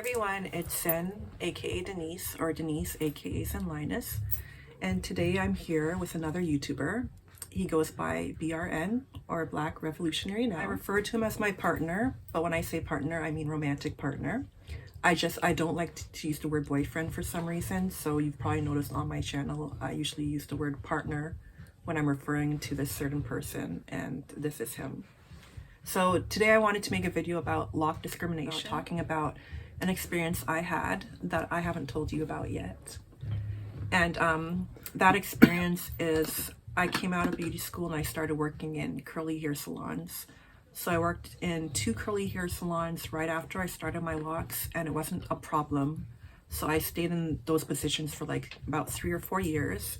everyone, it's Sen, a.k.a. Denise, or Denise, a.k.a. Zen Linus, and today I'm here with another YouTuber. He goes by B.R.N, or Black Revolutionary Now. I refer to him as my partner, but when I say partner, I mean romantic partner. I don't like to use the word boyfriend for some reason, so you've probably noticed on my channel, I usually use the word partner when I'm referring to this certain person, and this is him. So today I wanted to make a video about Loc discrimination, talking about an experience I had that I haven't told you about yet. And that experience is I came out of beauty school and I started working in curly hair salons. So I worked in 2 curly hair salons right after I started my locks, and it wasn't a problem. So I stayed in those positions for like about 3 or 4 years.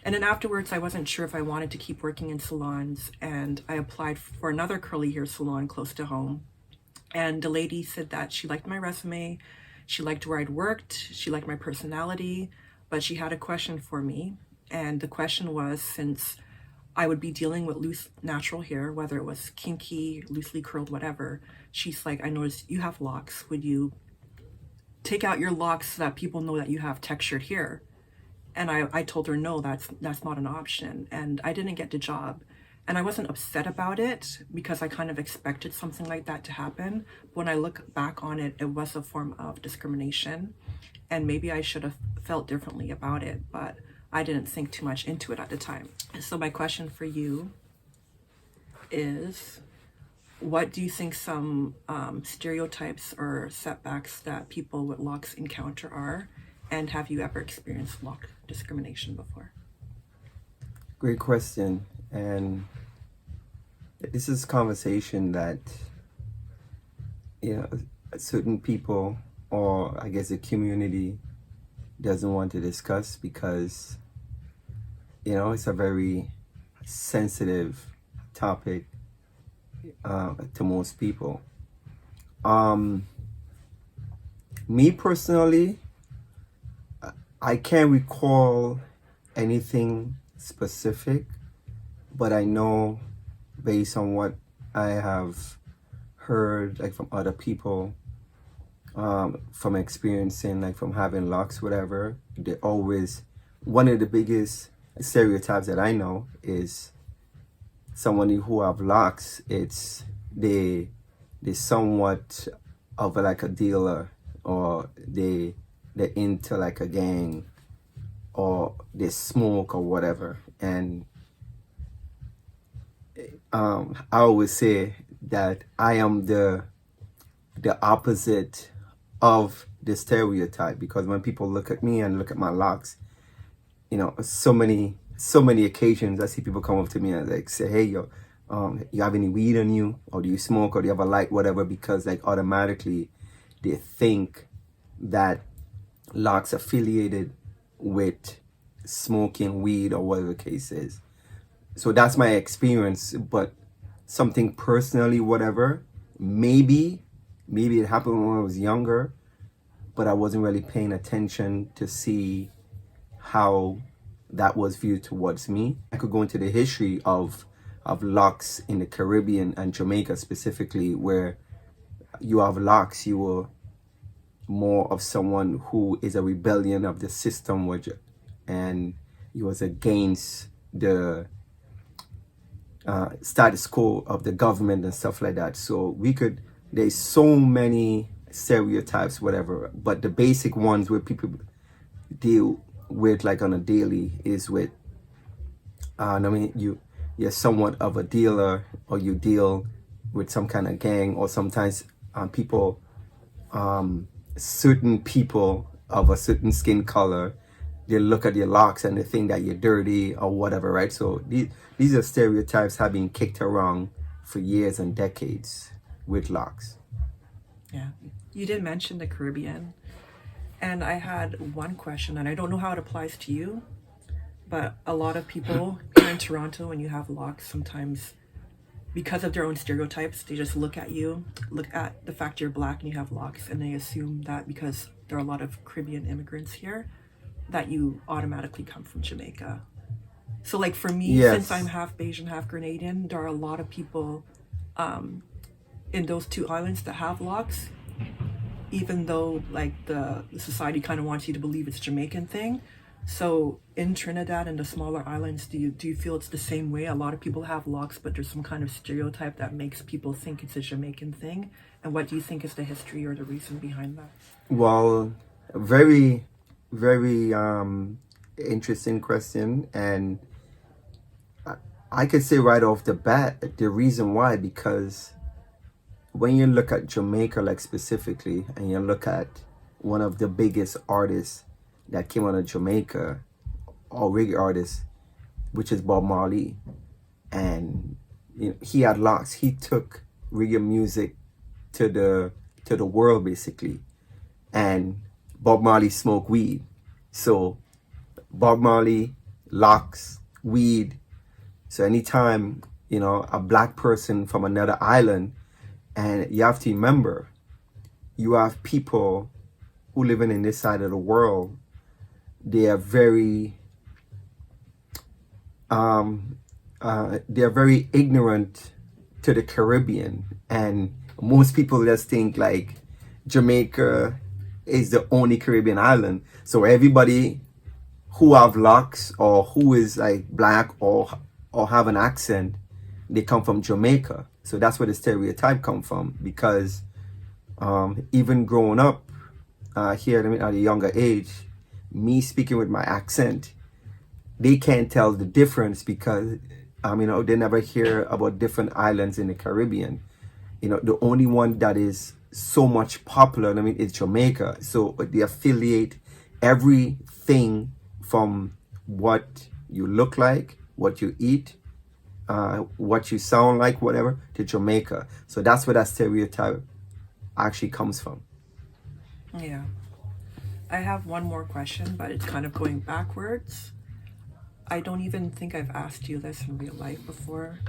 And then afterwards, I wasn't sure if I wanted to keep working in salons, and I applied for another curly hair salon close to home. And the lady said that she liked my resume, she liked where I'd worked, she liked my personality, but she had a question for me. And the question was, since I would be dealing with loose natural hair, whether it was kinky, loosely curled, whatever, she's like, I noticed you have locks. Would you take out your locks so that people know that you have textured hair? And I told her, no, that's not an option. And I didn't get the job. And I wasn't upset about it because I kind of expected something like that to happen. When I look back on it, it was a form of discrimination. And maybe I should have felt differently about it, but I didn't think too much into it at the time. So my question for you is, what do you think some stereotypes or setbacks that people with locks encounter are? And have you ever experienced Loc discrimination before? Great question. And this is a conversation that, certain people, or I guess the community, doesn't want to discuss because, it's a very sensitive topic to most people. Me personally, I can't recall anything specific, but I know based on what I have heard, like from other people, from experiencing, like from having locks, whatever, they always, one of the biggest stereotypes that I know is someone who have locks, it's they somewhat of like a dealer, or they're into like a gang, or they smoke or whatever. And I always say that I am the opposite of the stereotype, because when people look at me and look at my locks, so many occasions I see people come up to me and like say, hey, yo, you have any weed on you, or do you smoke, or do you have a light, whatever, because like automatically they think that locks affiliated with smoking weed or whatever the case is. So that's my experience. But something personally, whatever, maybe it happened when I was younger, but I wasn't really paying attention to see how that was viewed towards me. I could go into the history of locks in the Caribbean and Jamaica specifically, where you have locks, you were more of someone who is a rebellion of the system, and he was against the status quo of the government and stuff like that. So there's so many stereotypes, whatever, but the basic ones where people deal with like on a daily is with, you're somewhat of a dealer, or you deal with some kind of gang, or sometimes certain people of a certain skin color, they look at your locks and they think that you're dirty or whatever, right? So these are stereotypes have been kicked around for years and decades with locks. Yeah, you did mention the Caribbean, and I had one question, and I don't know how it applies to you, but a lot of people here in Toronto, when you have locks, sometimes because of their own stereotypes, they just look at the fact you're black and you have locks, and they assume that because there are a lot of Caribbean immigrants here, that you automatically come from Jamaica. So like for me, yes, since I'm half Bayesian, half Grenadian, there are a lot of people in those 2 islands that have locks. even though like the society kind of wants you to believe it's Jamaican thing. So in Trinidad and the smaller islands, do you feel it's the same way? A lot of people have locks, but there's some kind of stereotype that makes people think it's a Jamaican thing. And what do you think is the history or the reason behind that? Well, very, very interesting question. And I could say right off the bat, the reason why, because when you look at Jamaica, like specifically, and you look at one of the biggest artists that came out of Jamaica, or reggae artist, which is Bob Marley, and he had locks. He took reggae music to the world basically, and Bob Marley smoked weed. So Bob Marley, locks, weed. So anytime a black person from another island, and you have to remember, you have people who living in this side of the world. They are very ignorant to the Caribbean, and most people just think like Jamaica is the only Caribbean island. So everybody who have locks or who is like black or have an accent, they come from Jamaica. So that's where the stereotype come from, because even growing up here at a younger age, me speaking with my accent, they can't tell the difference because they never hear about different islands in the Caribbean. The only one that is so much popular, is Jamaica. So they affiliate everything from what you look like, what you eat, what you sound like, whatever, to Jamaica. So that's where that stereotype actually comes from. Yeah. I have one more question, but it's kind of going backwards. I don't even think I've asked you this in real life before.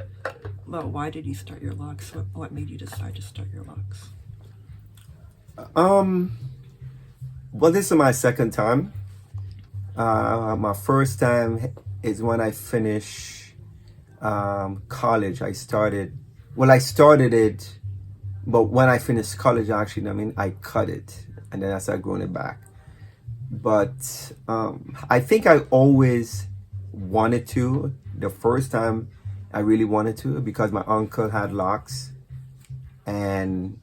But why did you start your locks? What made you decide to start your locks? Well, this is my second time. My first time is when I finished college. I started it, but when I finished college, actually, I cut it, and then I started growing it back. But I think I always wanted to. The first time I really wanted to, because my uncle had locks, and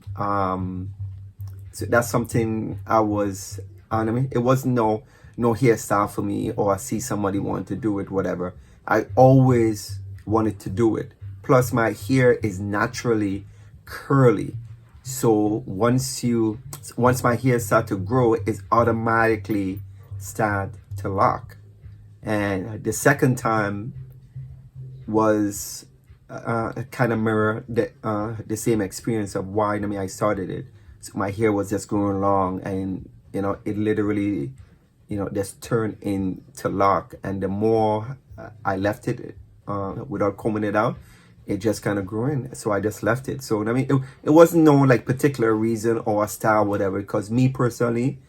so that's something I was on. It wasn't no hairstyle for me, or I see somebody want to do it, whatever. I always wanted to do it. Plus my hair is naturally curly. So once my hair start to grow, it automatically start to lock. And the second time was kind of mirror the same experience of why I started it. So my hair was just growing long, and it literally just turned into lock. And the more I left it without combing it out, it just kind of grew in. So I just left it. So it wasn't no like particular reason or a style, whatever, because me personally,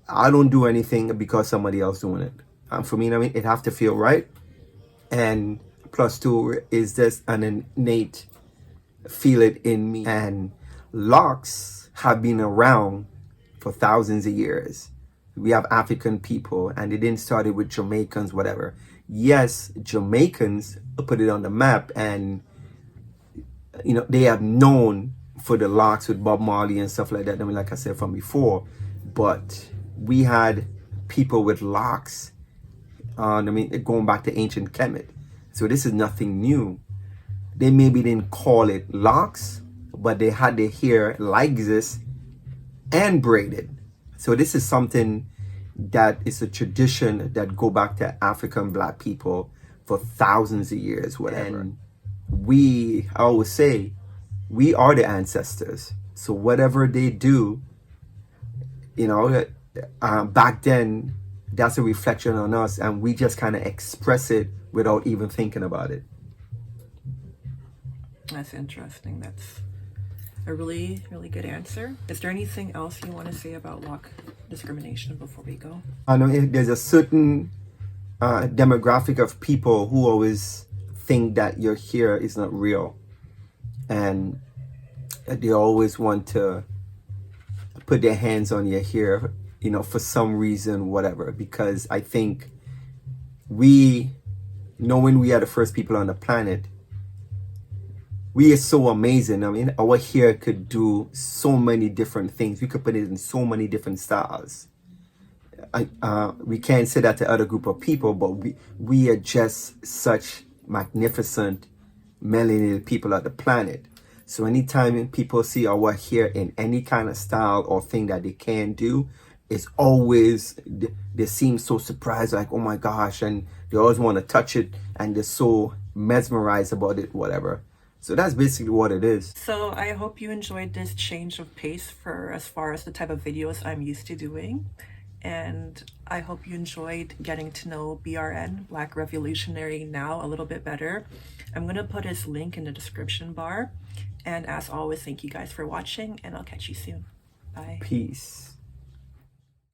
I don't do anything because somebody else doing it. For me, it have to feel right. And plus two is just an innate feel it in me. And locks have been around for thousands of years. We have African people, and they didn't start it with Jamaicans, whatever. Yes, Jamaicans put it on the map, and they have known for the locks with Bob Marley and stuff like that. Like I said from before, but we had people with locks. Going back to ancient Kemet. So this is nothing new. They maybe didn't call it locks, but they had their hair like this and braided. So this is something that is a tradition that go back to African black people for thousands of years, whatever. And I always say, we are the ancestors. So whatever they do, back then, that's a reflection on us, and we just kind of express it without even thinking about it. That's interesting. That's a really, really good answer. Is there anything else you want to say about Loc discrimination before we go? I know there's a certain demographic of people who always think that your hair is not real, and they always want to put their hands on your hair, you know, for some reason, whatever. Because I think knowing we are the first people on the planet, we are so amazing. I mean, our hair could do so many different things. We could put it in so many different styles. We can't say that to other group of people, but we are just such magnificent melanated people on the planet. So anytime people see our hair in any kind of style or thing that they can do, it's always, they seem so surprised, like, oh my gosh, and they always want to touch it, and they're so mesmerized about it, whatever. So that's basically what it is. So I hope you enjoyed this change of pace for as far as the type of videos I'm used to doing. And I hope you enjoyed getting to know B.R.N, Black Revolutionary Now, a little bit better. I'm going to put his link in the description bar. And as always, thank you guys for watching, and I'll catch you soon. Bye. Peace.